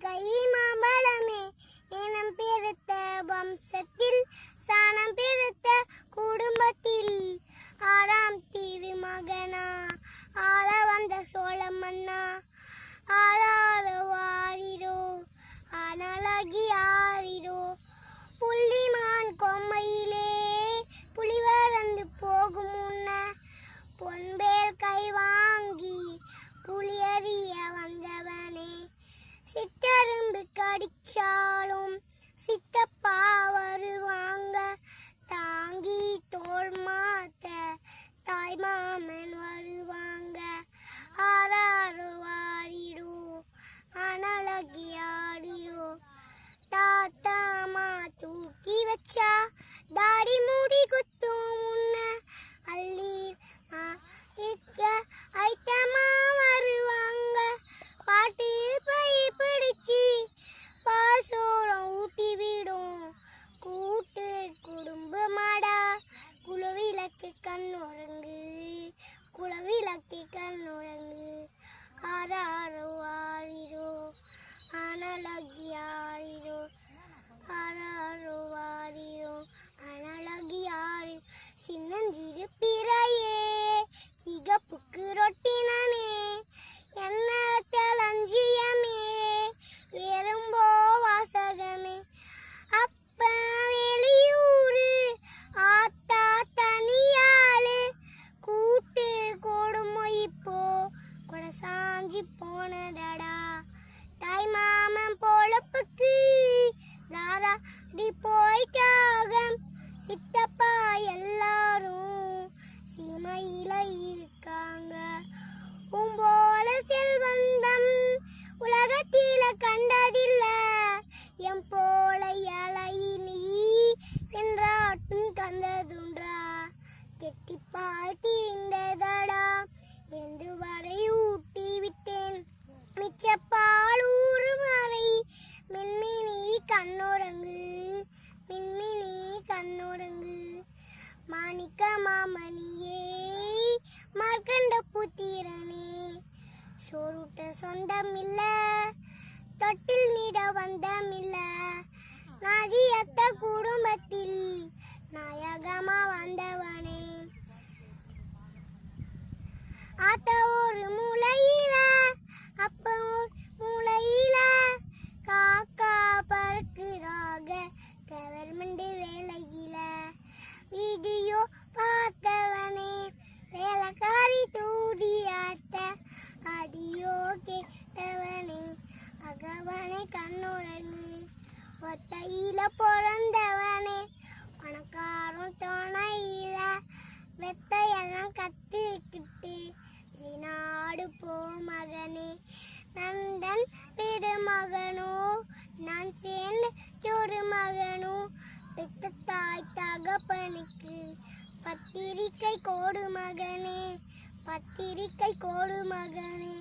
கை மாம்பழமே இனம் பெருத்த வம்சத்தில் சாணம் பெருத்த குடும்பத்தில் ஆறாம் திருமகனா ஆள வந்த சோழ மன்னா ஆறாறு வாரிரோ அனலகி ஆரிரோ புள்ளிமான் கொம்மையிலே புலிவரந்து போகும் முன்ன பொன்பேல் கை வாங்கி புலியறிய வந்தவனே சிற்றரும்பு கடிச்சாலும் சித்தப்பா வருவாங்க தாங்கி தோள் மாத்த தாய் மாமன் வருவாங்க ஆறாறு வாரிரோ அனலகி ஆரிரோ தாத்தாமா தூக்கி வச்சா தாடி மூடி குத்தும் முன்ன அள்ளீர் ஐட்டமா வருவாங்க பாட்டு பை பிடிச்சி பாசோரம் ஊட்டி விடும் கூட்டு குடும்பமாடா குலவிளக்கு கண்ணுறங்கு குலவிளக்கு கண்ணுறங்கு ஆறாறு வாரிரோ அனலகி ஆரிரோ ஆறாறு வாரிரோ அனலகி ஆரி சின்னஞ்சிறு பிறையே சிகப்புக்கு ரொட்டினமே என்ன தலஞ்சியமே எறும்போ வாசகமே அப்ப வெளியூரு ஆத்தா தனியாளு கூட்டு கொடுமை இப்போ கொட சாஞ்சி போனதடா தாய் மாமன் பொழப்புக்கு தாராடி போயிட்டாக சித்தப்பா எல்லாரும் சீமையில இருக்காங்க உம்போல செல்வந்தம் உலகத்தில கண்டதில்ல எம் போல இலை நீ என்றாட்டும் கந்ததுன்றா கெட்டி பாட்டி இந்ததடா என்று வரை ஊட்டி விட்டேன் மிச்சப்பாலூர் வரை மின்மினி கண்ணுறங்கு மின்மினி கண்ணுறங்கு மாணிக்க மாமணியே மார்க்கண்ட புத்திரனே சோறுட்ட சொந்தமில்ல தொட்டில் நீட வந்தமில்ல நதியத்த குடும்பத்தில் நாயகமா வந்தவனே ஆத்த ஒரு மூளையில அப்ப ஒரு மூளையில காக்கா பறக்குதாக கவர்மெண்ட் வேலையில வீடியோ பார்த்தவனே வேலைக்காரி தூடியாட்ட அடியோ கேட்டவனே அகவனை கண்ணுறங்கு ஒத்தையில பிறந்தவனே பணக்காரன் துணையில வெத்தையெல்லாம் கத்துக்கிட்டு வெளிநாடு போ மகனே நந்தன் பெருமகனோ நான் சேர்ந்த ஒரு மகனோ பெத்த தாய் தகப்பனுக்கு பத்திரிக்கை கோடு மகனே பத்திரிக்கை கோடு மகனே